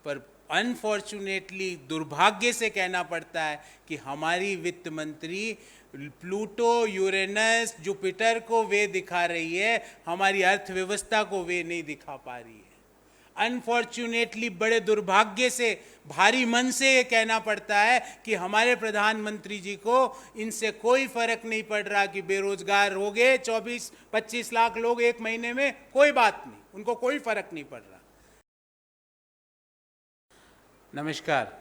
पर अनफॉर्चुनेटली दुर्भाग्य से कहना पड़ता है कि हमारी वित्त मंत्री प्लूटो, यूरेनस, जुपिटर को वे दिखा रही है, हमारी अर्थव्यवस्था को वे नहीं दिखा पा रही है। अनफॉर्चुनेटली बड़े दुर्भाग्य से, भारी मन से ये कहना पड़ता है कि हमारे प्रधानमंत्री जी को इनसे कोई फर्क नहीं पड़ रहा कि बेरोजगार हो गए 24-25 लाख लोग एक महीने में, कोई बात नहीं, उनको कोई फर्क नहीं पड़ रहा। नमस्कार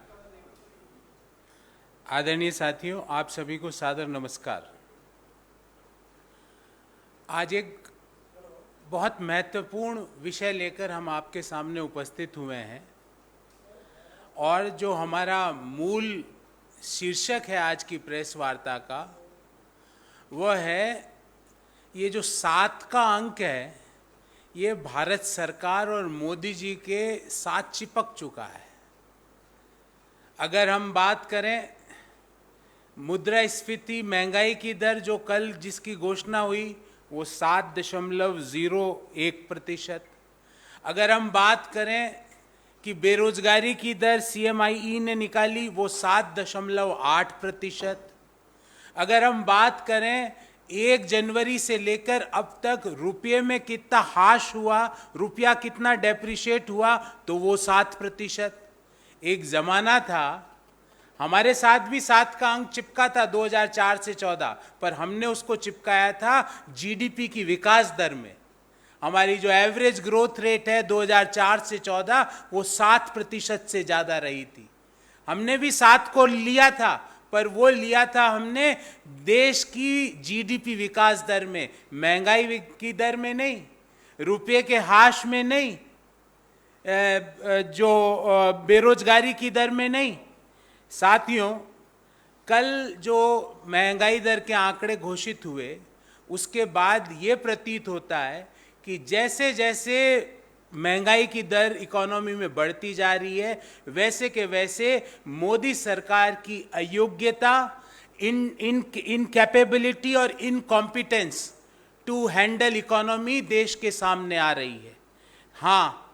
आदरणीय साथियों, आप सभी को सादर नमस्कार। आज एक बहुत महत्वपूर्ण विषय लेकर हम आपके सामने उपस्थित हुए हैं और जो हमारा मूल शीर्षक है आज की प्रेस वार्ता का, वह है ये जो 7 का अंक है, ये भारत सरकार और मोदी जी के साथ चिपक चुका है। अगर हम बात करें मुद्रास्फीति, महंगाई की दर जो कल जिसकी घोषणा हुई वो 7.01%। अगर हम बात करें कि बेरोजगारी की दर CMIE ने निकाली वो 7.8%। अगर हम बात करें 1 जनवरी से लेकर अब तक रुपये में कितना ह्रास हुआ, रुपया कितना डेप्रिशिएट हुआ, तो वो 7%। एक ज़माना था, हमारे साथ भी 7 का अंक चिपका था 2004 से 14, पर हमने उसको चिपकाया था GDP की विकास दर में। हमारी जो एवरेज ग्रोथ रेट है 2004 से 14 वो 7% से ज़्यादा रही थी। हमने भी 7 को लिया था, पर वो लिया था हमने देश की GDP विकास दर में, महंगाई की दर में नहीं, रुपये के ह्रास में नहीं, जो बेरोजगारी की दर में नहीं। साथियों, कल जो महंगाई दर के आंकड़े घोषित हुए उसके बाद ये प्रतीत होता है कि जैसे जैसे महंगाई की दर इकोनॉमी में बढ़ती जा रही है, वैसे के वैसे मोदी सरकार की अयोग्यता, इनकैपेबिलिटी और इनकॉम्पिटेंस टू हैंडल इकोनॉमी देश के सामने आ रही है। हाँ,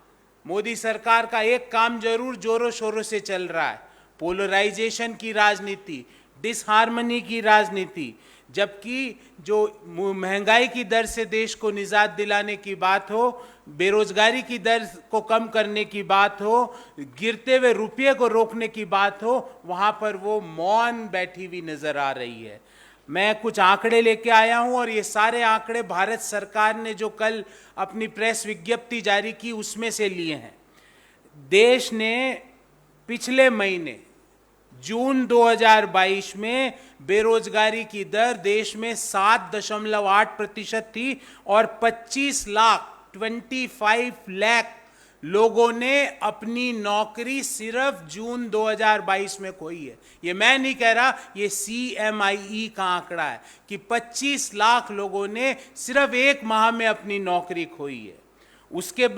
मोदी सरकार का एक काम जरूर जोरों शोरों से चल रहा है, पोलराइजेशन की राजनीति, डिसहार्मनी की राजनीति। जबकि जो महंगाई की दर से देश को निजात दिलाने की बात हो, बेरोजगारी की दर को कम करने की बात हो, गिरते हुए रुपये को रोकने की बात हो, वहाँ पर वो मौन बैठी हुई नजर आ रही है। मैं कुछ आंकड़े लेके आया हूँ और ये सारे आंकड़े भारत सरकार ने जो कल अपनी प्रेस विज्ञप्ति जारी की उसमें से लिए हैं। देश ने पिछले महीने जून 2022 में बेरोजगारी की दर देश में 7.8% थी और 25 लाख लोगों ने अपनी नौकरी सिर्फ जून 2022 में खोई है। ये मैं नहीं कह रहा, ये CMIE का आंकड़ा है कि 25 लाख लोगों ने सिर्फ 1 माह में अपनी नौकरी खोई है। उसके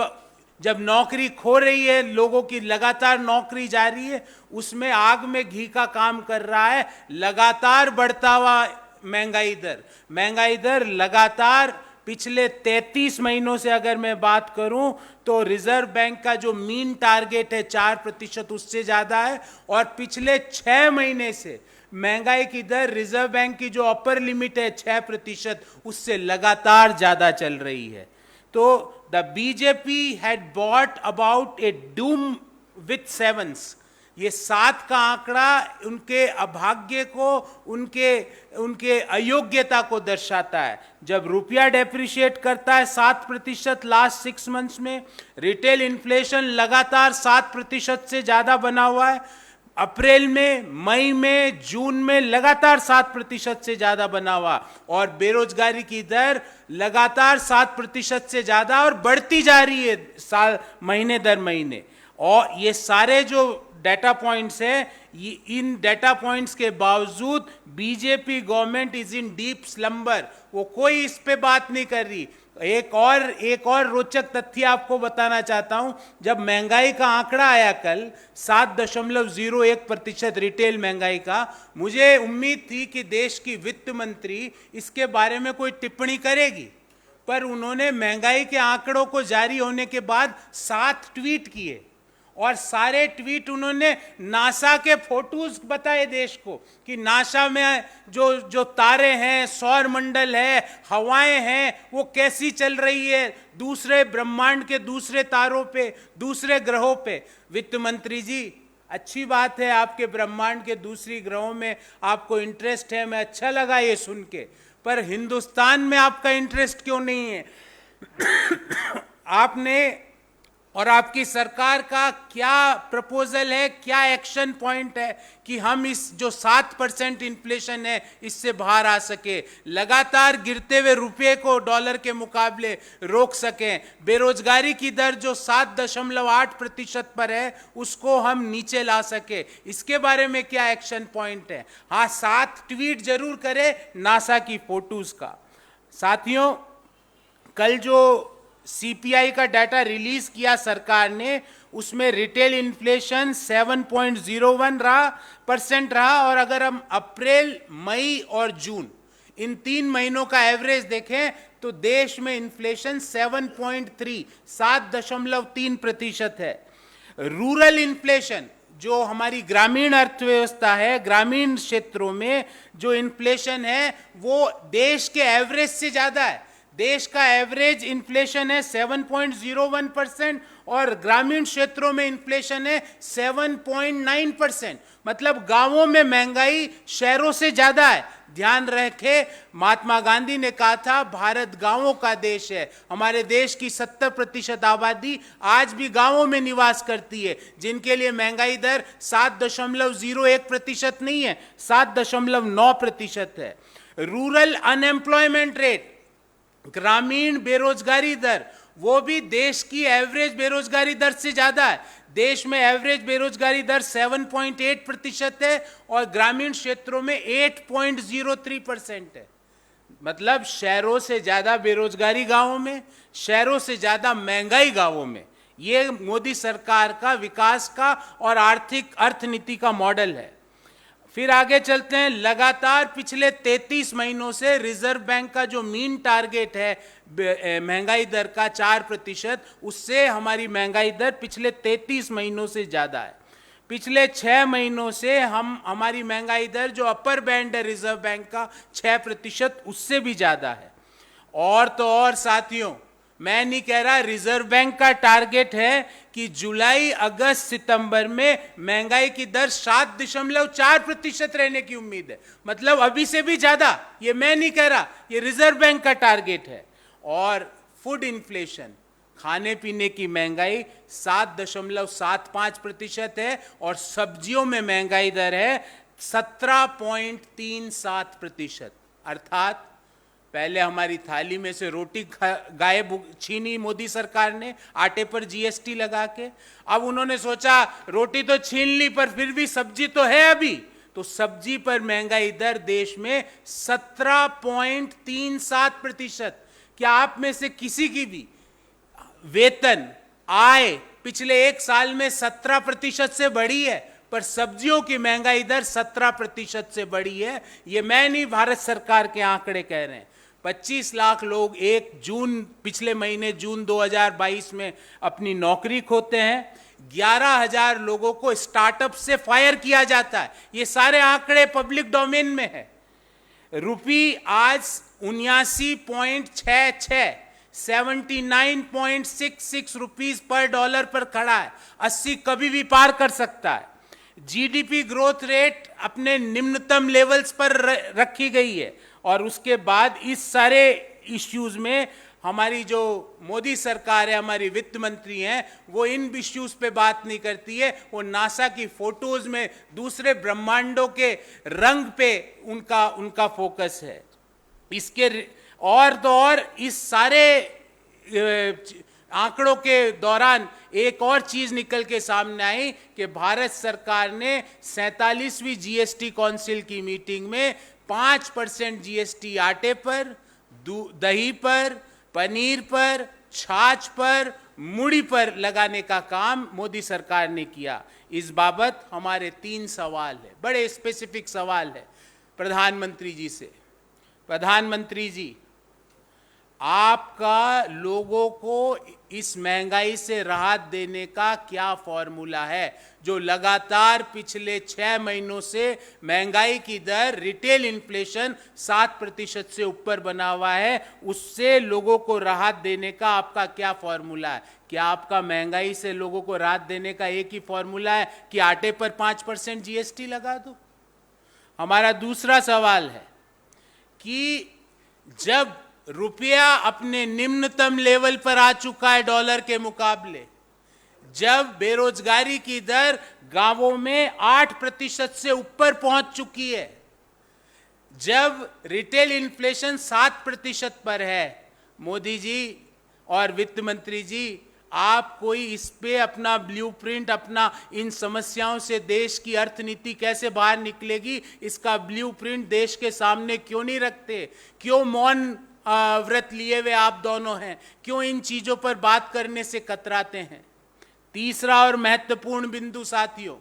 जब नौकरी खो रही है, लोगों की लगातार नौकरी जा रही है, उसमें आग में घी का काम कर रहा है लगातार बढ़ता हुआ महंगाई दर लगातार पिछले 33 महीनों से अगर मैं बात करूं तो रिजर्व बैंक का जो मीन टारगेट है 4%, उससे ज़्यादा है। और पिछले 6 महीने से महंगाई की दर रिजर्व बैंक की जो अपर लिमिट है 6%, उससे लगातार ज़्यादा चल रही है। तो the BJP had bought about a doom with 7s। ये 7 का आंकड़ा उनके अभाग्य को, उनके अयोग्यता को दर्शाता है। जब रुपया डेप्रिशिएट करता है 7% लास्ट 6 मंथ्स में, रिटेल इन्फ्लेशन लगातार 7% से ज़्यादा बना हुआ है, अप्रैल में, मई में, जून में लगातार 7% से ज़्यादा बना हुआ, और बेरोजगारी की दर लगातार 7% से ज़्यादा और बढ़ती जा रही है महीने दर महीने। और ये सारे जो डाटा पॉइंट्स हैं, इन डाटा पॉइंट्स के बावजूद BJP government is in deep slumber. वो कोई इस पे बात नहीं कर रही। एक और रोचक तथ्य आपको बताना चाहता हूं। जब महंगाई का आंकड़ा आया कल 7.01% रिटेल महंगाई का, मुझे उम्मीद थी कि देश की वित्त मंत्री इसके बारे में कोई टिप्पणी करेगी, पर उन्होंने महंगाई के आंकड़ों को जारी होने के बाद 7 ट्वीट किए और सारे ट्वीट उन्होंने नासा के फोटोज बताए देश को कि नासा में जो जो तारे हैं, सौर मंडल है, हवाएं हैं, वो कैसी चल रही है दूसरे ब्रह्मांड के दूसरे तारों पे, दूसरे ग्रहों पे। वित्त मंत्री जी, अच्छी बात है आपके ब्रह्मांड के दूसरी ग्रहों में आपको इंटरेस्ट है, मैं अच्छा लगा ये सुन के, पर हिंदुस्तान में आपका इंटरेस्ट क्यों नहीं है? आपने और आपकी सरकार का क्या प्रपोजल है, क्या एक्शन पॉइंट है कि हम इस जो 7% इन्फ्लेशन है इससे बाहर आ सके, लगातार गिरते हुए रुपये को डॉलर के मुकाबले रोक सकें, बेरोजगारी की दर जो 7.8% पर है उसको हम नीचे ला सके, इसके बारे में क्या एक्शन पॉइंट है? हाँ, 7 ट्वीट जरूर करें नासा की फोटोज का। साथियों, कल जो सीपीआई का डाटा रिलीज किया सरकार ने, उसमें रिटेल इन्फ्लेशन 7.01% रहा, और अगर हम अप्रैल, मई और जून इन 3 महीनों का एवरेज देखें तो देश में इन्फ्लेशन 7.3% है। रूरल इन्फ्लेशन, जो हमारी ग्रामीण अर्थव्यवस्था है, ग्रामीण क्षेत्रों में जो इन्फ्लेशन है वो देश के एवरेज से ज्यादा है। देश का एवरेज इन्फ्लेशन है 7.01% और ग्रामीण क्षेत्रों में इन्फ्लेशन है 7.9%। मतलब गांवों में महंगाई शहरों से ज्यादा है। ध्यान रखें, महात्मा गांधी ने कहा था भारत गांवों का देश है। हमारे देश की 70% आबादी आज भी गांवों में निवास करती है, जिनके लिए महंगाई दर 7.01% नहीं है, 7.9% है। रूरल अनएम्प्लॉयमेंट रेट, ग्रामीण बेरोजगारी दर, वो भी देश की एवरेज बेरोजगारी दर से ज्यादा है। देश में एवरेज बेरोजगारी दर 7.8% है और ग्रामीण क्षेत्रों में 8.03% है। मतलब शहरों से ज्यादा बेरोजगारी गांवों में, शहरों से ज्यादा महंगाई गांवों में। ये मोदी सरकार का विकास का और आर्थिक अर्थनीति का मॉडल है। फिर आगे चलते हैं। लगातार पिछले 33 महीनों से रिजर्व बैंक का जो मीन टारगेट है महंगाई दर का 4%, उससे हमारी महंगाई दर पिछले 33 महीनों से ज़्यादा है। पिछले 6 महीनों से हमारी महंगाई दर जो अपर बैंड है रिजर्व बैंक का 6%, उससे भी ज़्यादा है। और तो और साथियों, मैं नहीं कह रहा, रिजर्व बैंक का टारगेट है कि जुलाई, अगस्त, सितंबर में महंगाई की दर 7.4% रहने की उम्मीद है। मतलब अभी से भी ज्यादा, ये मैं नहीं कह रहा, ये रिजर्व बैंक का टारगेट है। और फूड इन्फ्लेशन, खाने पीने की महंगाई 7.75% है और सब्जियों में महंगाई दर है 17.37%। अर्थात पहले हमारी थाली में से रोटी गायब छीनी मोदी सरकार ने आटे पर जीएसटी लगा के। अब उन्होंने सोचा रोटी तो छीन ली पर फिर भी सब्जी तो है अभी, तो सब्जी पर महंगाई दर देश में 17.37%। क्या आप में से किसी की भी वेतन, आय पिछले 1 साल में 17% से बढ़ी है? पर सब्जियों की महंगाई दर 17% से बढ़ी है। ये मैं नहीं, भारत सरकार के आंकड़े कह रहे हैं। 25 लाख लोग पिछले महीने जून 2022 में अपनी नौकरी खोते हैं। 11,000 लोगों को स्टार्टअप से फायर किया जाता है। ये सारे आंकड़े पब्लिक डोमेन में है। रुपी आज 79.66 79.66 रुपीज पर डॉलर पर खड़ा है। 80 कभी भी पार कर सकता है। जीडीपी ग्रोथ रेट अपने निम्नतम लेवल्स पर रखी गई है। और उसके बाद इस सारे इश्यूज में हमारी जो मोदी सरकार है, हमारी वित्त मंत्री हैं, वो इन इश्यूज पे बात नहीं करती है। वो नासा की फोटोज में दूसरे ब्रह्मांडों के रंग पे उनका फोकस है। इसके और तो और इस सारे आंकड़ों के दौरान एक और चीज निकल के सामने आई कि भारत सरकार ने 47वीं जीएसटी काउंसिल की मीटिंग में 5% जीएसटी आटे पर, दही पर, पनीर पर, छाछ पर, मूढ़ी पर लगाने का काम मोदी सरकार ने किया। इस बाबत हमारे 3 सवाल है, बड़े स्पेसिफिक सवाल है प्रधानमंत्री जी से। प्रधानमंत्री जी, आपका लोगों को इस महंगाई से राहत देने का क्या फॉर्मूला है, जो लगातार पिछले 6 महीनों से महंगाई की दर, रिटेल इन्फ्लेशन 7% से ऊपर बना हुआ है, उससे लोगों को राहत देने का आपका क्या फॉर्मूला है? क्या आपका महंगाई से लोगों को राहत देने का एक ही फॉर्मूला है कि आटे पर 5% जीएसटी लगा दो? हमारा दूसरा सवाल है कि जब रुपया अपने निम्नतम लेवल पर आ चुका है डॉलर के मुकाबले, जब बेरोजगारी की दर गांवों में 8% से ऊपर पहुंच चुकी है, जब रिटेल इन्फ्लेशन 7% पर है, मोदी जी और वित्त मंत्री जी, आप कोई इस पे अपना ब्लूप्रिंट, अपना इन समस्याओं से देश की अर्थनीति कैसे बाहर निकलेगी, इसका ब्लूप्रिंट देश के सामने क्यों नहीं रखते? क्यों मौन व्रत लिए हुए आप दोनों हैं? क्यों इन चीजों पर बात करने से कतराते हैं? तीसरा और महत्वपूर्ण बिंदु साथियों,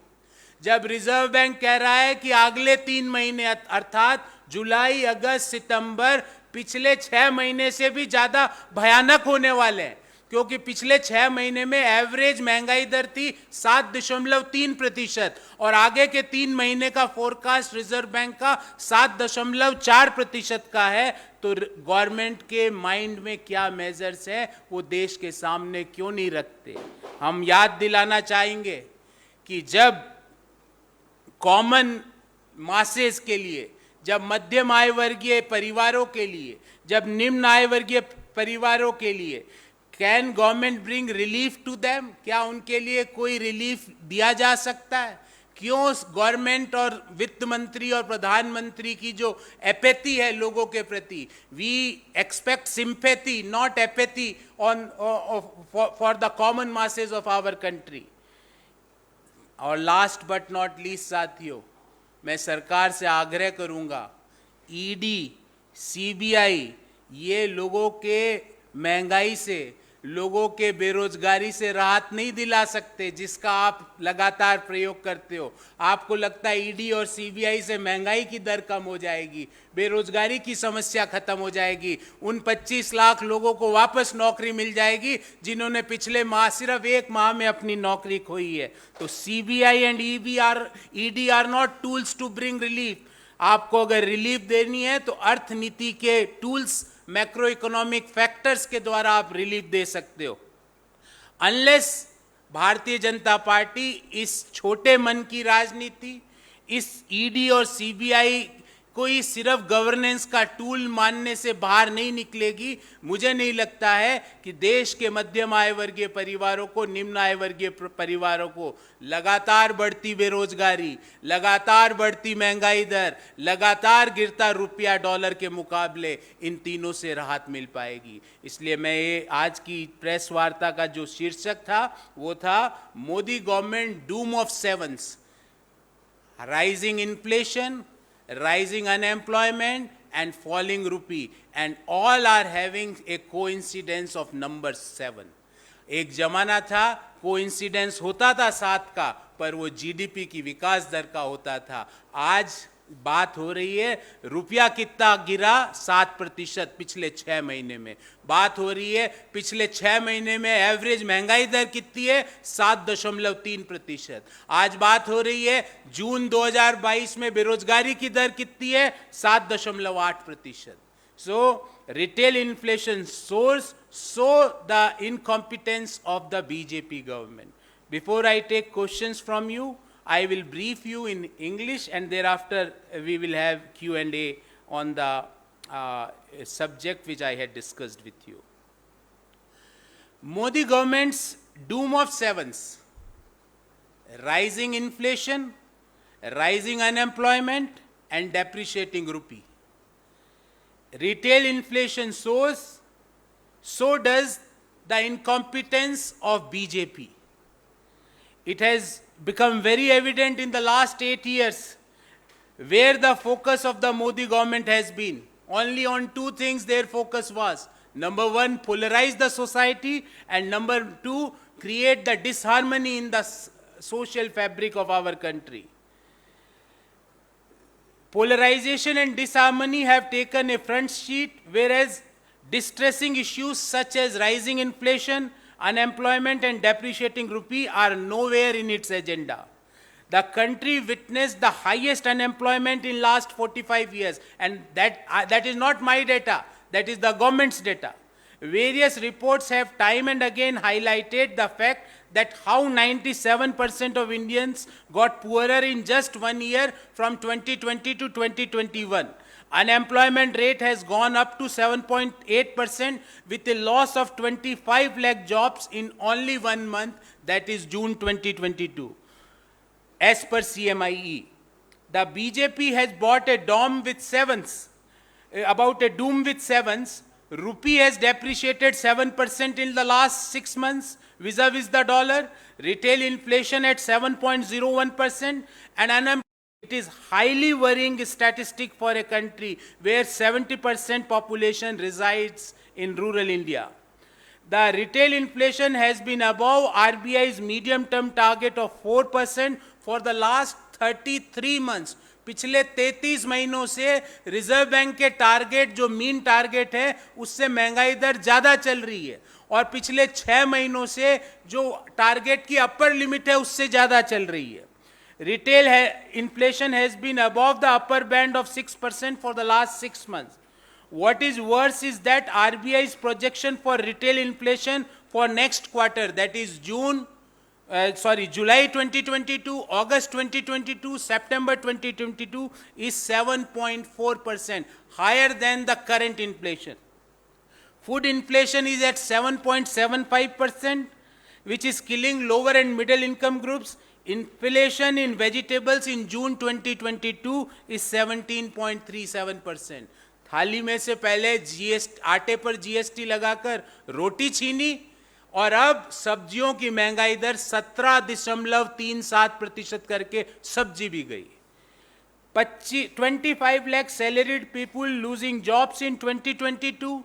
जब रिजर्व बैंक कह रहा है कि अगले 3 महीने अर्थात जुलाई, अगस्त, सितंबर पिछले 6 महीने से भी ज्यादा भयानक होने वाले हैं, क्योंकि पिछले 6 महीने में एवरेज महंगाई दर थी 7.3% और आगे के 3 महीने का फोरकास्ट रिजर्व बैंक का 7.4% का है, तो गवर्नमेंट के माइंड में क्या मेजर्स है वो देश के सामने क्यों नहीं रखते? हम याद दिलाना चाहेंगे कि जब कॉमन मासेस के लिए, जब मध्यम आय वर्गीय परिवारों के लिए, जब निम्न आय वर्गीय परिवारों के लिए, can government bring relief to them? क्या उनके लिए कोई रिलीफ दिया जा सकता है? क्यों गवर्नमेंट और वित्त मंत्री और प्रधानमंत्री की जो एपैथी है लोगों के प्रति, we expect sympathy not apathy on for the common masses of our country. और लास्ट बट नॉट लीस्ट साथियों, मैं सरकार से आग्रह करूंगा, ईडी, सीबीआई ये लोगों के महंगाई से, लोगों के बेरोजगारी से राहत नहीं दिला सकते, जिसका आप लगातार प्रयोग करते हो। आपको लगता है ईडी और सीबीआई से महंगाई की दर कम हो जाएगी, बेरोजगारी की समस्या खत्म हो जाएगी, उन 25 लाख लोगों को वापस नौकरी मिल जाएगी जिन्होंने पिछले माह, सिर्फ 1 माह में अपनी नौकरी खोई है। तो CBI and ED are not tools to bring relief. आपको अगर रिलीफ देनी है तो अर्थनीति के टूल्स, मैक्रो इकोनॉमिक फैक्टर्स के द्वारा आप रिलीफ दे सकते हो। अनलेस भारतीय जनता पार्टी इस छोटे मन की राजनीति, इस ईडी और सीबीआई कोई सिर्फ गवर्नेंस का टूल मानने से बाहर नहीं निकलेगी, मुझे नहीं लगता है कि देश के मध्यम आय वर्गीय परिवारों को, निम्न आय वर्गीय परिवारों को लगातार बढ़ती बेरोजगारी, लगातार बढ़ती महंगाई दर, लगातार गिरता रुपया डॉलर के मुकाबले, इन तीनों से राहत मिल पाएगी। इसलिए मैं ये आज की प्रेस वार्ता का जो शीर्षक था वो था Modi government Doom of sevens, rising inflation, rising unemployment and falling rupee, and all are having a coincidence of number 7. एक जमाना था कोइंसिडेंस होता था 7 का, पर वो जीडीपी की विकास दर का होता था। आज बात हो रही है रुपया कितना गिरा, 7% पिछले 6 महीने में। बात हो रही है पिछले 6 महीने में एवरेज महंगाई दर कितनी है, 7.3%। आज बात हो रही है जून 2022 में बेरोजगारी की दर कितनी है, 7.8%। So retail inflation soars, so the incompetence of the BJP government. Before I take questions from you, I will brief you in English and thereafter we will have Q&A on the subject which I had discussed with you. Modi government's doom of sevens: rising inflation, rising unemployment and depreciating rupee. Retail inflation soars, so does the incompetence of BJP. It has become very evident in the last 8 years where the focus of the Modi government has been. Only on 2 things their focus was. Number 1, polarize the society, and number 2, create the disharmony in the social fabric of our country. Polarization and disharmony have taken a front seat, whereas Distressing issues such as rising inflation, unemployment, and depreciating rupee are nowhere in its agenda. The country witnessed the highest unemployment in last 45 years, and that is not my data, that is the government's data. Various reports have time and again highlighted the fact that how 97% of Indians got poorer in just 1 year from 2020 to 2021. Unemployment rate has gone up to 7.8% with a loss of 25 lakh jobs in only 1 month, that is June 2022. As per CMIE, the BJP has bought a doom with sevens. Rupee has depreciated 7% in the last 6 months vis-a-vis the dollar. Retail inflation at 7.01% and unemployment. It is highly worrying statistic for a country where 70% population resides in rural India. The retail inflation has been above RBI's medium-term target of 4% for the last 33 months. पिछले 33 महीनों से reserve bank के target जो mean target है उससे महंगाई दर ज्यादा चल रही है और पिछले 6 महीनों से जो टारगेट की अपर लिमिट है उससे ज्यादा चल रही है. Retail inflation has been above the upper band of 6% for the last 6 months. What is worse is that RBI's projection for retail inflation for next quarter, that is July 2022, August 2022, September 2022 is 7.4%, higher than the current inflation. Food inflation is at 7.75%, which is killing lower and middle income groups. Inflation in vegetables in June 2022 is 17.37%. थाली में से पहले आटे पर GST लगाकर रोटी छीनी और अब सब्जियों की महंगाई दर 17.37% करके सब्जी भी गई. 25 lakh salaried people losing jobs in 2022.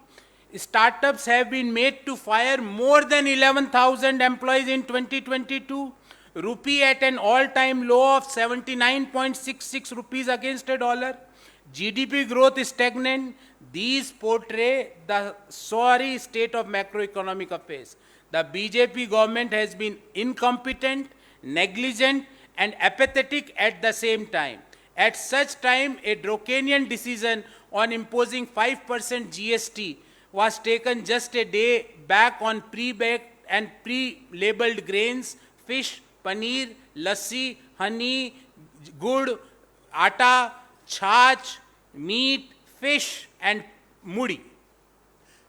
Startups have been made to fire more than 11,000 employees in 2022. Rupee at an all-time low of 79.66 rupees against a dollar. GDP growth is stagnant. These portray the sorry state of macroeconomic affairs. The BJP government has been incompetent, negligent, and apathetic at the same time. At such time, a draconian decision on imposing 5% GST was taken just a day back on pre-baked and pre-labeled grains, fish, paneer, lassi, honey, gur, atta, chach, meat, fish, and mudi.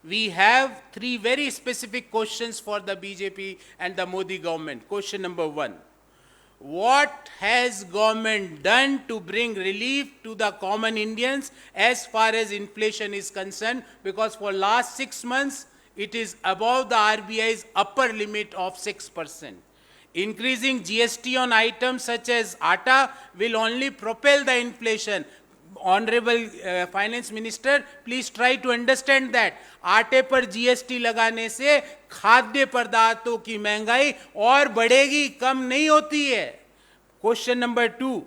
We have 3 very specific questions for the BJP and the Modi government. Question number 1. What has government done to bring relief to the common Indians as far as inflation is concerned? Because for last 6 months, it is above the RBI's upper limit of 6%. Increasing GST on items such as atta will only propel the inflation. Honorable Finance Minister, please try to understand that. आटे पर GST लगाने से खाद्य पदार्थों की महंगाई और बढ़ेगी, कम नहीं होती है. Question number 2.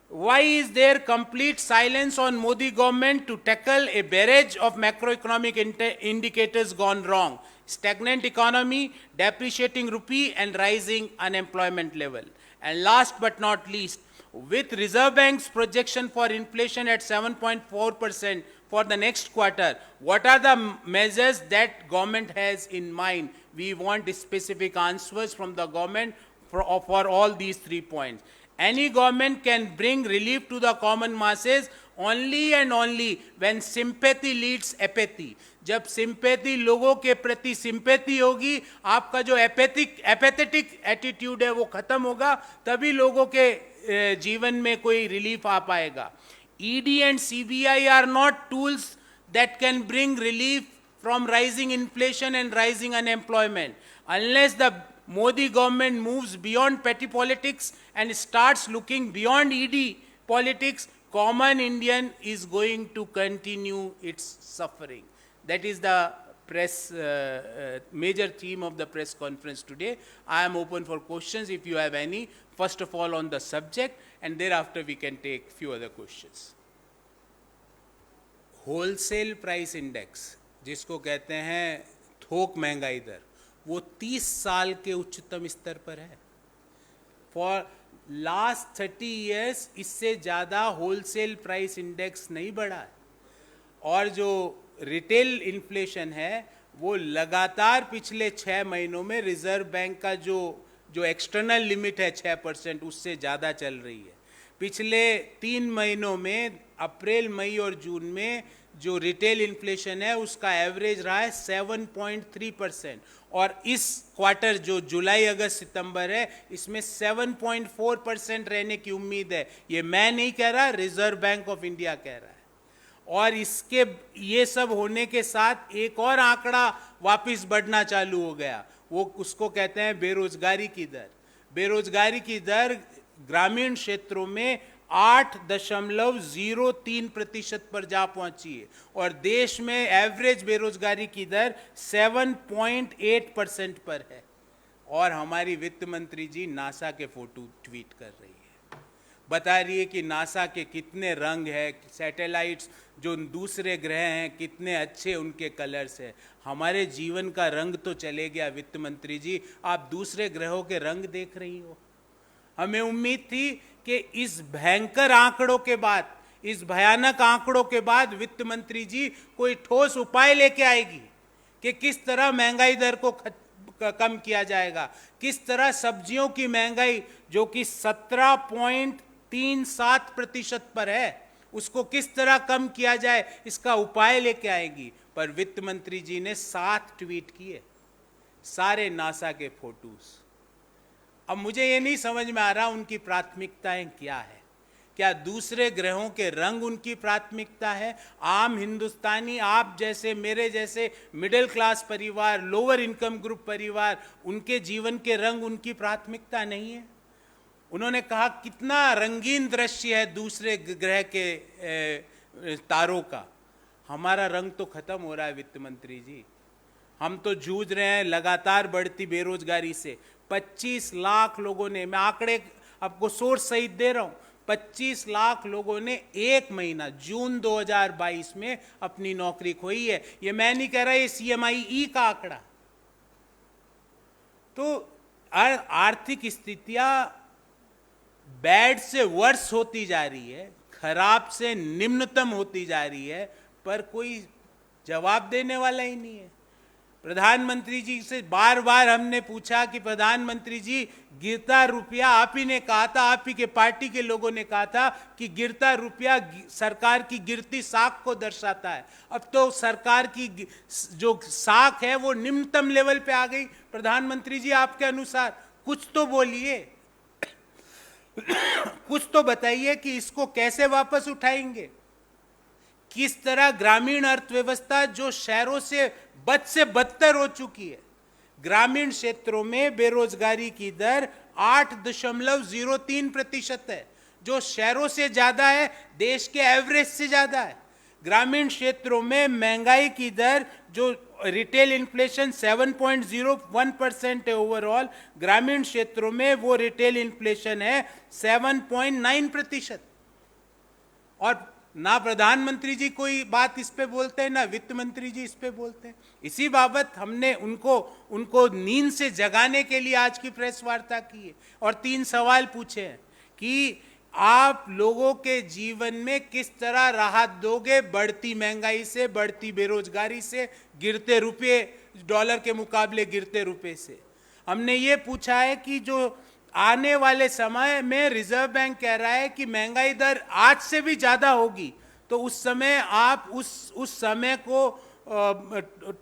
Why is there complete silence on Modi government to tackle a barrage of macroeconomic indicators gone wrong? Stagnant economy, depreciating rupee, and rising unemployment level. And last but not least, with Reserve Bank's projection for inflation at 7.4% for the next quarter, what are the measures that government has in mind? We want specific answers from the government for all these 3 points. Any government can bring relief to the common masses only and only when sympathy leads apathy. जब sympathy लोगों के प्रति sympathy होगी, आपका जो एपैथेटिक attitude है वो खत्म होगा, तभी लोगों के जीवन में कोई रिलीफ आ पाएगा. ED and CBI are not tools that can bring relief from rising inflation and rising unemployment. Unless the Modi government moves beyond petty politics and starts looking beyond ED politics, common Indian is going to continue its suffering. That is the major theme of the press conference today. I am open for questions if you have any, first of all on the subject, and thereafter we can take few other questions. Wholesale price index जिसको कहते हैं थोक महंगाई दर, वो 30 साल के उच्चतम स्तर पर है। फॉर लास्ट 30 ईयर्स इससे ज़्यादा होलसेल प्राइस इंडेक्स नहीं बढ़ा है। और जो रिटेल इन्फ्लेशन है वो लगातार पिछले 6 महीनों में रिजर्व बैंक का जो एक्सटर्नल लिमिट है 6%, उससे ज़्यादा चल रही है। पिछले 3 महीनों में अप्रैल, मई और जून में जो रिटेल इन्फ्लेशन है उसका एवरेज रहा है 7.3%, और इस क्वार्टर जो जुलाई, अगस्त, सितंबर है इसमें 7.4% रहने की उम्मीद है। ये मैं नहीं कह रहा, रिजर्व बैंक ऑफ इंडिया कह रहा है। और इसके ये सब होने के साथ एक और आंकड़ा वापस बढ़ना चालू हो गया, वो उसको कहते हैं बेरोजगारी की दर। बेरोजगारी की दर ग्रामीण क्षेत्रों में 8.03% पर जा पहुंची है, और देश में एवरेज बेरोजगारी की दर 7.8% पर है। और हमारी वित्त मंत्री जी नासा के फोटो ट्वीट कर रही है, बता रही है कि नासा के कितने रंग है, सैटेलाइट्स जो दूसरे ग्रह हैं कितने अच्छे उनके कलर्स है। हमारे जीवन का रंग तो चले गया वित्त मंत्री जी, आप दूसरे ग्रहों के रंग देख रही हो। हमें उम्मीद थी कि इस भयंकर आंकड़ों के बाद, इस भयानक आंकड़ों के बाद वित्त मंत्री जी कोई ठोस उपाय लेके आएगी कि किस तरह महंगाई दर को कम किया जाएगा, किस तरह सब्जियों की महंगाई जो कि 17.37% पर है उसको किस तरह कम किया जाए, इसका उपाय लेके आएगी। पर वित्त मंत्री जी ने 7 ट्वीट किए, सारे नासा के फोटोज। अब मुझे ये नहीं समझ में आ रहा उनकी प्राथमिकताएं क्या है। क्या दूसरे ग्रहों के रंग उनकी प्राथमिकता है? आम हिंदुस्तानी, आप जैसे, मेरे जैसे मिडिल क्लास परिवार, लोअर इनकम ग्रुप परिवार, उनके जीवन के रंग उनकी प्राथमिकता नहीं है। उन्होंने कहा कितना रंगीन दृश्य है दूसरे ग्रह के तारों का। हमारा रंग तो खत्म हो रहा है वित्त मंत्री जी। हम तो जूझ रहे हैं लगातार बढ़ती बेरोजगारी से। 25 लाख लोगों ने, मैं आंकड़े आपको सोर्स सहित दे रहा हूं, 25 लाख लोगों ने एक महीना जून 2022 में अपनी नौकरी खोई है। ये मैं नहीं कह रहा, ये CMIE का आंकड़ा। तो आर्थिक स्थितियां बैड से वर्स होती जा रही है, खराब से निम्नतम होती जा रही है, पर कोई जवाब देने वाला ही नहीं है। प्रधानमंत्री जी से बार बार हमने पूछा कि प्रधानमंत्री जी, गिरता रुपया, आप ही ने कहा था, आप ही के पार्टी के लोगों ने कहा था कि गिरता रुपया सरकार की गिरती साख को दर्शाता है। अब तो सरकार की जो साख है वो निम्नतम लेवल पे आ गई। प्रधानमंत्री जी, आपके अनुसार कुछ तो बोलिए, कुछ तो बताइए कि इसको कैसे वापस उठाएंगे। किस तरह ग्रामीण अर्थव्यवस्था जो शहरों से बद से बदतर हो चुकी है, ग्रामीण क्षेत्रों में बेरोजगारी की दर 8.03% है, जो शहरों से ज्यादा है, देश के एवरेज से ज्यादा है। ग्रामीण क्षेत्रों में महंगाई की दर, जो रिटेल इन्फ्लेशन 7.01% है ओवरऑल, ग्रामीण क्षेत्रों में वो रिटेल इन्फ्लेशन है 7.9%। और ना प्रधानमंत्री जी कोई बात इस पे बोलते हैं, ना वित्त मंत्री जी इस पे बोलते हैं। इसी बाबत हमने उनको नींद से जगाने के लिए आज की प्रेस वार्ता की है और 3 सवाल पूछे हैं कि आप लोगों के जीवन में किस तरह राहत दोगे बढ़ती महंगाई से, बढ़ती बेरोजगारी से, गिरते रुपये, डॉलर के मुकाबले गिरते रुपये से। हमने ये पूछा है कि जो आने वाले समय में रिजर्व बैंक कह रहा है कि महंगाई दर आज से भी ज्यादा होगी, तो उस समय आप उस समय को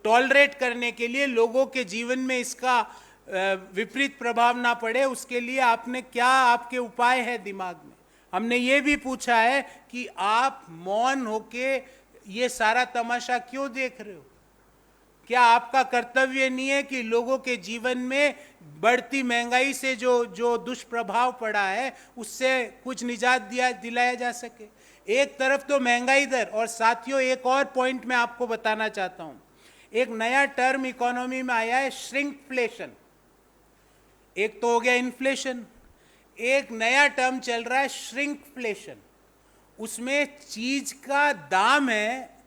टॉलरेट करने के लिए, लोगों के जीवन में इसका विपरीत प्रभाव ना पड़े, उसके लिए आपने क्या, आपके उपाय है दिमाग में। हमने ये भी पूछा है कि आप मौन होके ये सारा तमाशा क्यों देख रहे हो? क्या आपका कर्तव्य नहीं है कि लोगों के जीवन में बढ़ती महंगाई से जो दुष्प्रभाव पड़ा है उससे कुछ निजात दिलाया जा सके? एक तरफ तो महंगाई दर, और साथियों एक और पॉइंट मैं आपको बताना चाहता हूं। एक नया टर्म इकोनॉमी में आया है, श्रिंकफ्लेशन। एक तो हो गया इन्फ्लेशन, एक नया टर्म चल रहा है श्रिंकफ्लेशन। उसमें चीज का दाम है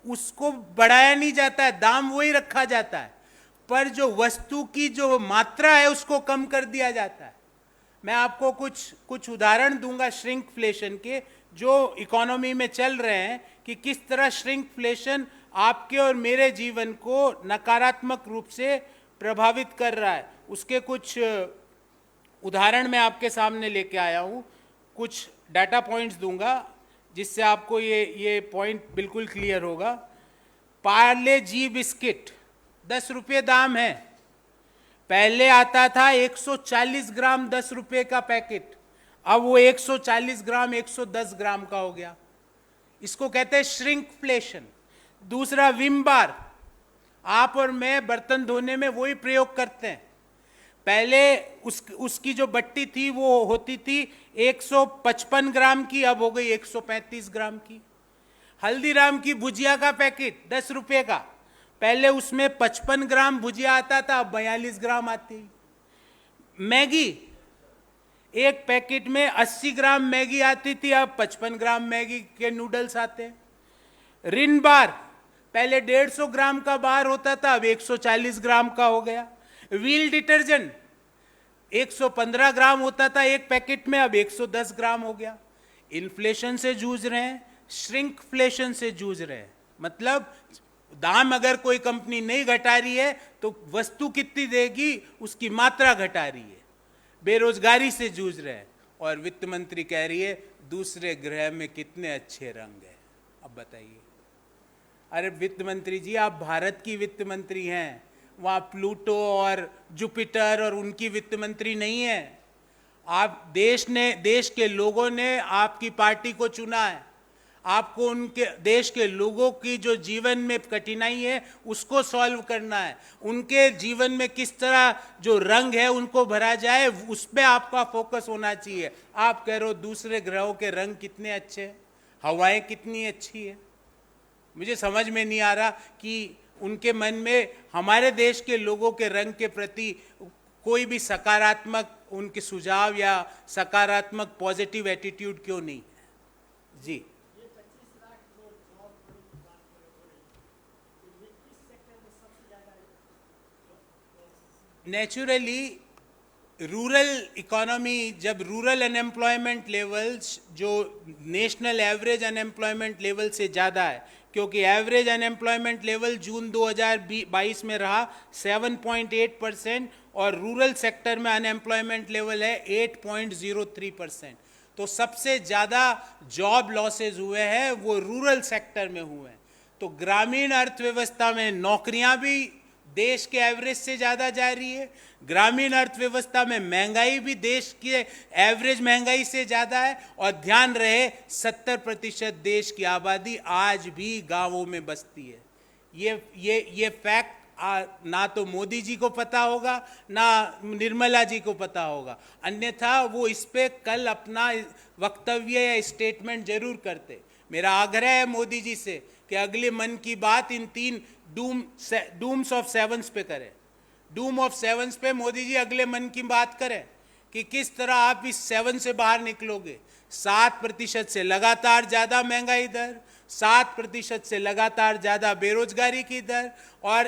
उसको बढ़ाया नहीं जाता है, दाम वही रखा जाता है, पर जो वस्तु की जो मात्रा है उसको कम कर दिया जाता है। मैं आपको कुछ उदाहरण दूंगा श्रिंकफ्लेशन के, जो इकोनॉमी में चल रहे हैं, कि किस तरह श्रिंकफ्लेशन आपके और मेरे जीवन को नकारात्मक रूप से प्रभावित कर रहा है। उसके कुछ उदाहरण मैं आपके सामने लेके आया हूँ, कुछ डाटा पॉइंट्स दूंगा जिससे आपको ये पॉइंट बिल्कुल क्लियर होगा। पार्ले जी बिस्किट 10 रुपये दाम है, पहले आता था 140 ग्राम 10 रुपये का पैकेट, अब वो 140 ग्राम 110 ग्राम का हो गया। इसको कहते हैं श्रिंकफ्लेशन। दूसरा विम बार, आप और मैं बर्तन धोने में वही प्रयोग करते हैं। पहले उसकी जो बट्टी थी वो होती थी 155 ग्राम की, अब हो गई 135 ग्राम की। हल्दीराम की भुजिया का पैकेट 10 रुपये का, पहले उसमें 55 ग्राम भुजिया आता था, अब 42 ग्राम आती। मैगी, एक पैकेट में 80 ग्राम मैगी आती थी, अब 55 ग्राम मैगी के नूडल्स आते हैं। रिन बार, पहले 150 ग्राम का बार होता था, अब 140 ग्राम का हो गया। व्हील डिटर्जेंट 115 ग्राम होता था एक पैकेट में, अब 110 ग्राम हो गया। इन्फ्लेशन से जूझ रहे हैं, श्रिंकफ्लेशन से जूझ रहे हैं। मतलब दाम अगर कोई कंपनी नहीं घटा रही है तो वस्तु कितनी देगी उसकी मात्रा घटा रही है। बेरोजगारी से जूझ रहे हैं, और वित्त मंत्री कह रही है दूसरे ग्रह में कितने अच्छे रंग हैं। अब बताइए, अरे वित्त मंत्री जी, आप भारत की वित्त मंत्री हैं, वहाँ प्लूटो और जुपिटर और उनकी वित्त मंत्री नहीं है। आप देश के लोगों ने आपकी पार्टी को चुना है, आपको उनके देश के लोगों की जो जीवन में कठिनाई है उसको सॉल्व करना है। उनके जीवन में किस तरह जो रंग है उनको भरा जाए, उस पर आपका फोकस होना चाहिए। आप कह रहे हो दूसरे ग्रहों के रंग कितने अच्छे हैं, हवाएं कितनी अच्छी है। मुझे समझ में नहीं आ रहा कि उनके मन में हमारे देश के लोगों के रंग के प्रति कोई भी सकारात्मक उनके सुझाव या सकारात्मक पॉजिटिव एटीट्यूड क्यों नहीं है। जी, नेचुरली रूरल इकोनॉमी, जब रूरल अनएम्प्लॉयमेंट लेवल्स जो नेशनल एवरेज अनएम्प्लॉयमेंट लेवल से ज़्यादा है, क्योंकि एवरेज अनएम्प्लॉयमेंट लेवल जून 2022 में रहा 7.8% और रूरल सेक्टर में अनएम्प्लॉयमेंट लेवल है 8.03%। तो सबसे ज़्यादा जॉब लॉसेज हुए हैं वो रूरल सेक्टर में हुए हैं। तो ग्रामीण अर्थव्यवस्था में नौकरियां भी देश के एवरेज से ज़्यादा जा रही है, ग्रामीण अर्थव्यवस्था में महंगाई भी देश के एवरेज महंगाई से ज़्यादा है। और ध्यान रहे 70% देश की आबादी आज भी गांवों में बसती है। ये फैक्ट ना तो मोदी जी को पता होगा ना निर्मला जी को पता होगा, अन्यथा वो इस पे कल अपना वक्तव्य या स्टेटमेंट जरूर करते। मेरा आग्रह है मोदी जी से कि अगले मन की बात इन 3 डूम्स ऑफ सेवंस पे करें। डूम ऑफ सेवंस पे मोदी जी अगले मन की बात करें कि किस तरह आप इस 7 से बाहर निकलोगे। 7% से लगातार ज़्यादा महंगाई दर, 7% से लगातार ज़्यादा बेरोजगारी की दर, और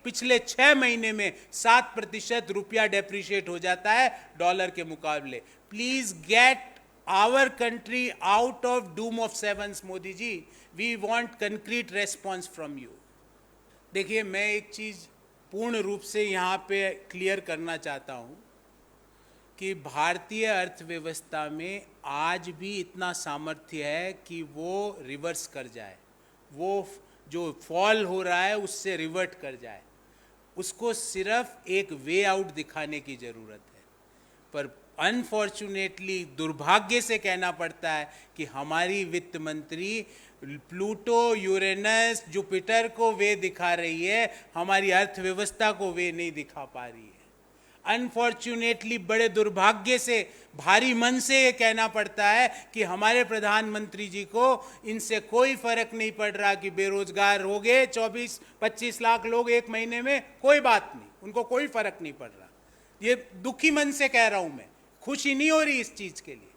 पिछले 6 महीने में 7% रुपया डेप्रिशिएट हो जाता है डॉलर के मुकाबले। Please get our country out of doom of sevens Modi ji, we want concrete response from you. देखिए, मैं एक चीज़ पूर्ण रूप से यहाँ पे क्लियर करना चाहता हूँ कि भारतीय अर्थव्यवस्था में आज भी इतना सामर्थ्य है कि वो रिवर्स कर जाए, वो जो फॉल हो रहा है उससे रिवर्ट कर जाए। उसको सिर्फ एक वे आउट दिखाने की ज़रूरत है। पर अनफॉर्चुनेटली, दुर्भाग्य से कहना पड़ता है कि हमारी वित्त मंत्री प्लूटो, यूरेनस, जुपिटर को वे दिखा रही है, हमारी अर्थव्यवस्था को वे नहीं दिखा पा रही है। अनफॉर्चुनेटली, बड़े दुर्भाग्य से, भारी मन से ये कहना पड़ता है कि हमारे प्रधानमंत्री जी को इनसे कोई फर्क नहीं पड़ रहा कि बेरोजगार हो गए 24-25 लाख लोग एक महीने में, कोई बात नहीं, उनको कोई फर्क नहीं पड़ रहा। ये दुखी मन से कह रहा हूं मैं, खुशी नहीं हो रही इस चीज के लिए,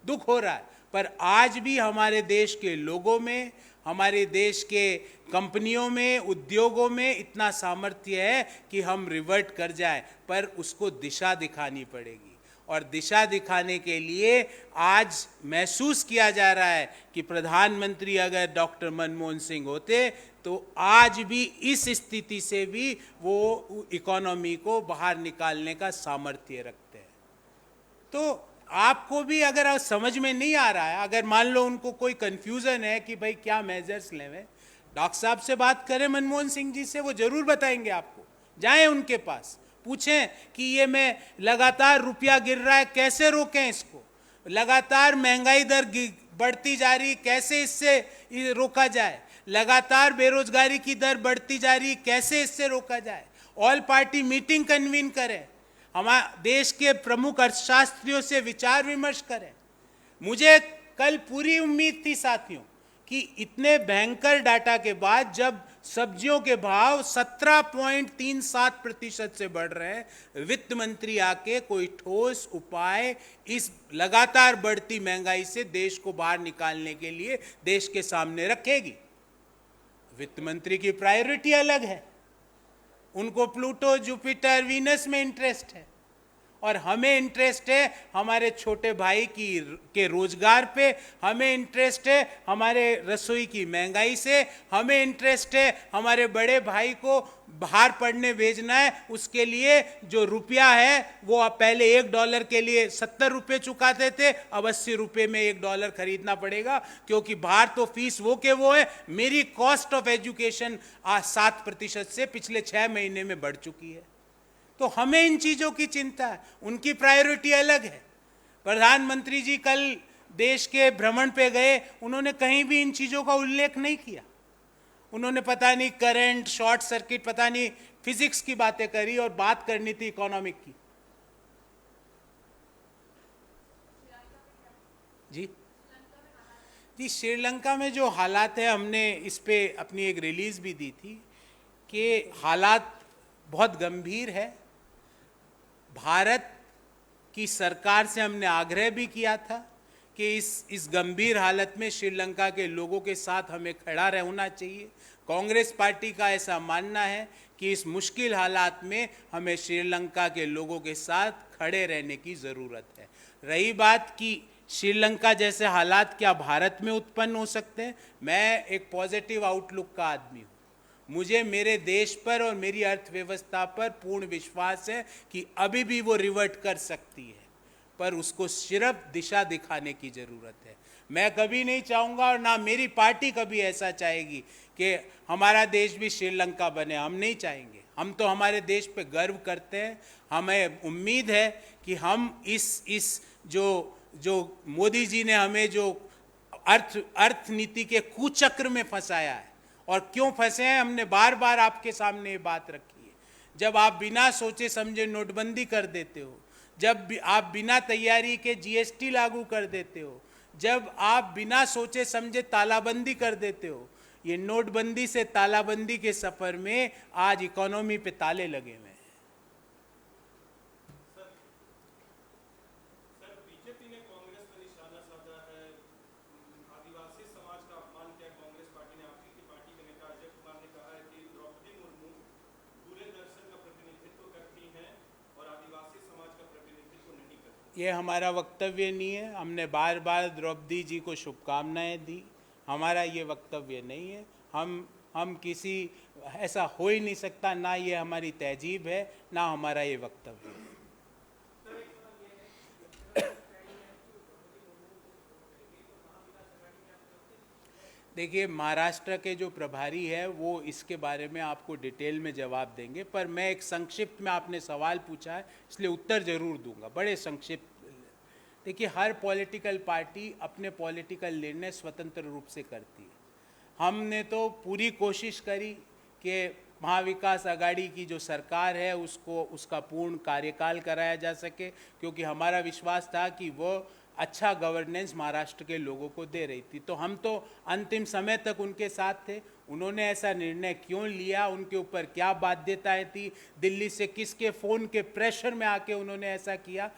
दुख हो रहा है। पर आज भी हमारे देश के लोगों में, हमारे देश के कंपनियों में, उद्योगों में इतना सामर्थ्य है कि हम रिवर्ट कर जाए, पर उसको दिशा दिखानी पड़ेगी। और दिशा दिखाने के लिए आज महसूस किया जा रहा है कि प्रधानमंत्री अगर डॉक्टर मनमोहन सिंह होते तो आज भी इस स्थिति से भी वो इकोनॉमी को बाहर निकालने का सामर्थ्य रखते हैं। तो आपको भी अगर समझ में नहीं आ रहा है, अगर मान लो उनको कोई कंफ्यूजन है कि भाई क्या मेजर्स लेवे, डॉक्टर साहब से बात करें, मनमोहन सिंह जी से, वो जरूर बताएंगे आपको। जाएं उनके पास, पूछें कि ये में लगातार रुपया गिर रहा है, कैसे रोकें इसको, लगातार महंगाई दर बढ़ती जा रही, कैसे इससे रोका जाए, लगातार बेरोजगारी की दर बढ़ती जा रही, कैसे इससे रोका जाए। ऑल पार्टी मीटिंग कन्वीन करें, हमारे देश के प्रमुख अर्थशास्त्रियों से विचार विमर्श करें। मुझे कल पूरी उम्मीद थी साथियों कि इतने भयंकर डाटा के बाद जब सब्जियों के भाव 17.37% से बढ़ रहे हैं, वित्त मंत्री आके कोई ठोस उपाय इस लगातार बढ़ती महंगाई से देश को बाहर निकालने के लिए देश के सामने रखेगी। वित्त मंत्री की प्रायोरिटी अलग है, उनको प्लूटो, जुपिटर, वीनस में इंटरेस्ट है, और हमें इंटरेस्ट है हमारे छोटे भाई के रोजगार पे, हमें इंटरेस्ट है हमारे रसोई की महंगाई से, हमें इंटरेस्ट है हमारे बड़े भाई को बाहर पढ़ने भेजना है, उसके लिए जो रुपया है वो पहले $1 के लिए 70 रुपये चुकाते थे, अब 80 रुपये में $1 खरीदना पड़ेगा, क्योंकि बाहर तो फीस वो के वो है। मेरी कॉस्ट ऑफ एजुकेशन आज 7% से पिछले 6 महीने में बढ़ चुकी है। तो हमें इन चीज़ों की चिंता है, उनकी प्रायोरिटी अलग है। प्रधानमंत्री जी कल देश के भ्रमण पे गए, उन्होंने कहीं भी इन चीज़ों का उल्लेख नहीं किया। उन्होंने पता नहीं करंट, शॉर्ट सर्किट, पता नहीं फिजिक्स की बातें करी, और बात करनी थी इकोनॉमिक की। जी श्रीलंका में जो हालात है, हमने इस पे अपनी एक रिलीज भी दी थी कि हालात बहुत गंभीर है। भारत की सरकार से हमने आग्रह भी किया था कि इस गंभीर हालत में श्रीलंका के लोगों के साथ हमें खड़ा रहना चाहिए। कांग्रेस पार्टी का ऐसा मानना है कि इस मुश्किल हालात में हमें श्रीलंका के लोगों के साथ खड़े रहने की ज़रूरत है। रही बात कि श्रीलंका जैसे हालात क्या भारत में उत्पन्न हो सकते हैं, मैं एक पॉजिटिव आउटलुक का आदमी हूँ। मुझे मेरे देश पर और मेरी अर्थव्यवस्था पर पूर्ण विश्वास है कि अभी भी वो रिवर्ट कर सकती है, पर उसको सिर्फ दिशा दिखाने की ज़रूरत है। मैं कभी नहीं चाहूँगा, और ना मेरी पार्टी कभी ऐसा चाहेगी कि हमारा देश भी श्रीलंका बने। हम नहीं चाहेंगे। हम तो हमारे देश पे गर्व करते हैं। हमें उम्मीद है कि हम इस जो मोदी जी ने हमें जो अर्थनीति के कुचक्र में फंसाया है, और क्यों फंसे हैं, हमने बार बार आपके सामने ये बात रखी है। जब आप बिना सोचे समझे नोटबंदी कर देते हो, जब आप बिना तैयारी के जीएसटी लागू कर देते हो, जब आप बिना सोचे समझे तालाबंदी कर देते हो, ये नोटबंदी से तालाबंदी के सफर में आज इकोनॉमी पे ताले लगे हुए हैं। बीजेपी ने कांग्रेस पर निशाना साधा है, आदिवासी समाज का अपमान किया कांग्रेस पार्टी ने। आपकी पार्टी के नेता अजय कुमार ने कहा है कि द्रौपदी मुर्मू पूरे दर्शन का प्रतिनिधित्व करती हैं और आदिवासी समाज का प्रतिनिधित्व नहीं करती। ये हमारा वक्तव्य नहीं है। हमने बार बार द्रौपदी जी को शुभकामनाएं दी, हमारा ये वक्तव्य नहीं है। हम किसी, ऐसा हो ही नहीं सकता, ना ये हमारी तहजीब है, ना हमारा ये वक्तव्य है। देखिए, महाराष्ट्र के जो प्रभारी है वो इसके बारे में आपको डिटेल में जवाब देंगे, पर मैं एक संक्षिप्त में, आपने सवाल पूछा है इसलिए उत्तर जरूर दूंगा, बड़े संक्षिप्त। देखिए, हर पॉलिटिकल पार्टी अपने पॉलिटिकल निर्णय स्वतंत्र रूप से करती है। हमने तो पूरी कोशिश करी कि महाविकास आघाड़ी की जो सरकार है उसका पूर्ण कार्यकाल कराया जा सके, क्योंकि हमारा विश्वास था कि वो अच्छा गवर्नेंस महाराष्ट्र के लोगों को दे रही थी। तो हम तो अंतिम समय तक उनके साथ थे। उन्होंने ऐसा निर्णय क्यों लिया, उनके ऊपर क्या बाध्यताएं थी, दिल्ली से किसके फ़ोन के प्रेशर में आके उन्होंने ऐसा किया,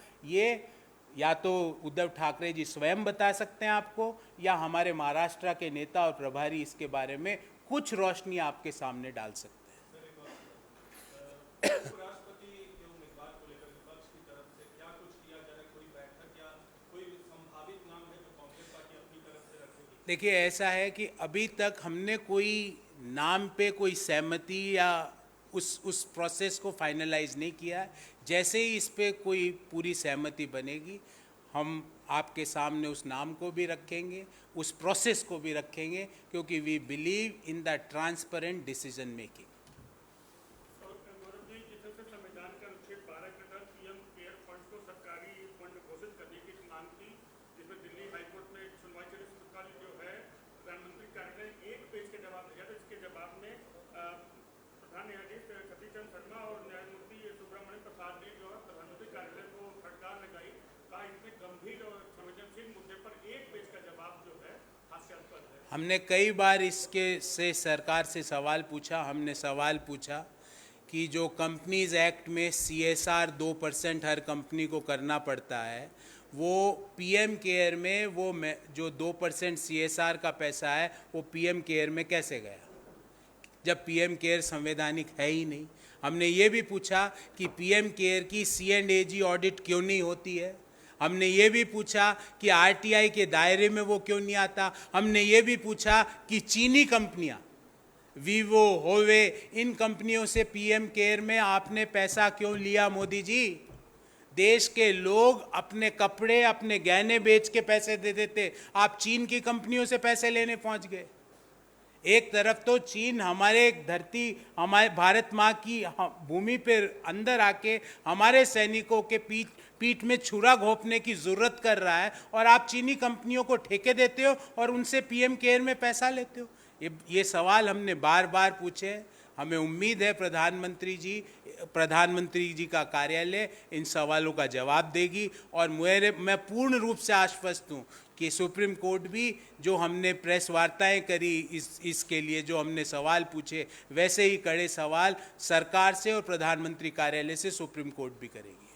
या तो उद्धव ठाकरे जी स्वयं बता सकते हैं आपको, या हमारे महाराष्ट्र के नेता और प्रभारी इसके बारे में कुछ रोशनी आपके सामने डाल सकते हैं। उपराष्ट्रपति के उम्मीदवार को लेकर विपक्ष की तरफ से क्या कुछ किया जा रहा है? कोई बैठक या कोई संभावित नाम है जो कांग्रेस पार्टी अपनी तरफ से रखेगी? देखिए, ऐसा है कि अभी तक हमने कोई नाम पे कोई सहमति या उस प्रोसेस को फाइनलाइज नहीं किया है। जैसे ही इस पे कोई पूरी सहमति बनेगी, हम आपके सामने उस नाम को भी रखेंगे, उस प्रोसेस को भी रखेंगे, क्योंकि we believe in the transparent decision making. Gaurav ji, जिस तरह से संविधान के अनुच्छेद 12 के तहत पीएम केयर फंड को सरकारी फंड घोषित करने की मांग थी, जिसमें दिल्ली हाईकोर्ट में सुनवाई चली, तत्काल जो है प्रधानमंत्री कार्यालय ने 1 पेज के जवाब दिया था। इसके जवाब में प्रधान न्यायाधीश सतीश चंद्र शर्मा और न्यायमूर्ति सुब्रमण्यम प्रसाद ने जो है प्रधानमंत्री कार्यालय को फटकार लगाई, कहा इतने गंभीर और संवेदनशील मुद्दे पर 1 पेज का जवाब जो है हास्यास्पद है। हमने कई बार इसके से सरकार से सवाल पूछा। हमने सवाल पूछा कि जो कंपनीज एक्ट में CSR 2% हर कंपनी को करना पड़ता है, वो PM केयर में वो जो 2% CSR का पैसा है वो PM केयर में कैसे गया, जब PM केयर संवैधानिक है ही नहीं। हमने ये भी पूछा कि PM केयर की C&AG ऑडिट क्यों नहीं होती है। हमने ये भी पूछा कि RTI के दायरे में वो क्यों नहीं आता। हमने ये भी पूछा कि चीनी कंपनियां वीवो, होवे, इन कंपनियों से PM केयर में आपने पैसा क्यों लिया मोदी जी। देश के लोग अपने कपड़े, अपने गहने बेच के पैसे दे देते, आप चीन की कंपनियों से पैसे लेने पहुंच गए। एक तरफ तो चीन हमारे धरती, हमारे भारत माँ की भूमि पर अंदर आके हमारे सैनिकों के पीठ में छुरा घोंपने की जरूरत कर रहा है, और आप चीनी कंपनियों को ठेके देते हो और उनसे PM केयर में पैसा लेते हो। ये सवाल हमने बार बार पूछे। हमें उम्मीद है प्रधानमंत्री जी का कार्यालय इन सवालों का जवाब देगी, और मैं पूर्ण रूप से आश्वस्त हूँ कि सुप्रीम कोर्ट भी जो हमने प्रेस वार्ताएं करी इसके लिए, जो हमने सवाल पूछे, वैसे ही कड़े सवाल सरकार से और प्रधानमंत्री कार्यालय से सुप्रीम कोर्ट भी करेगी।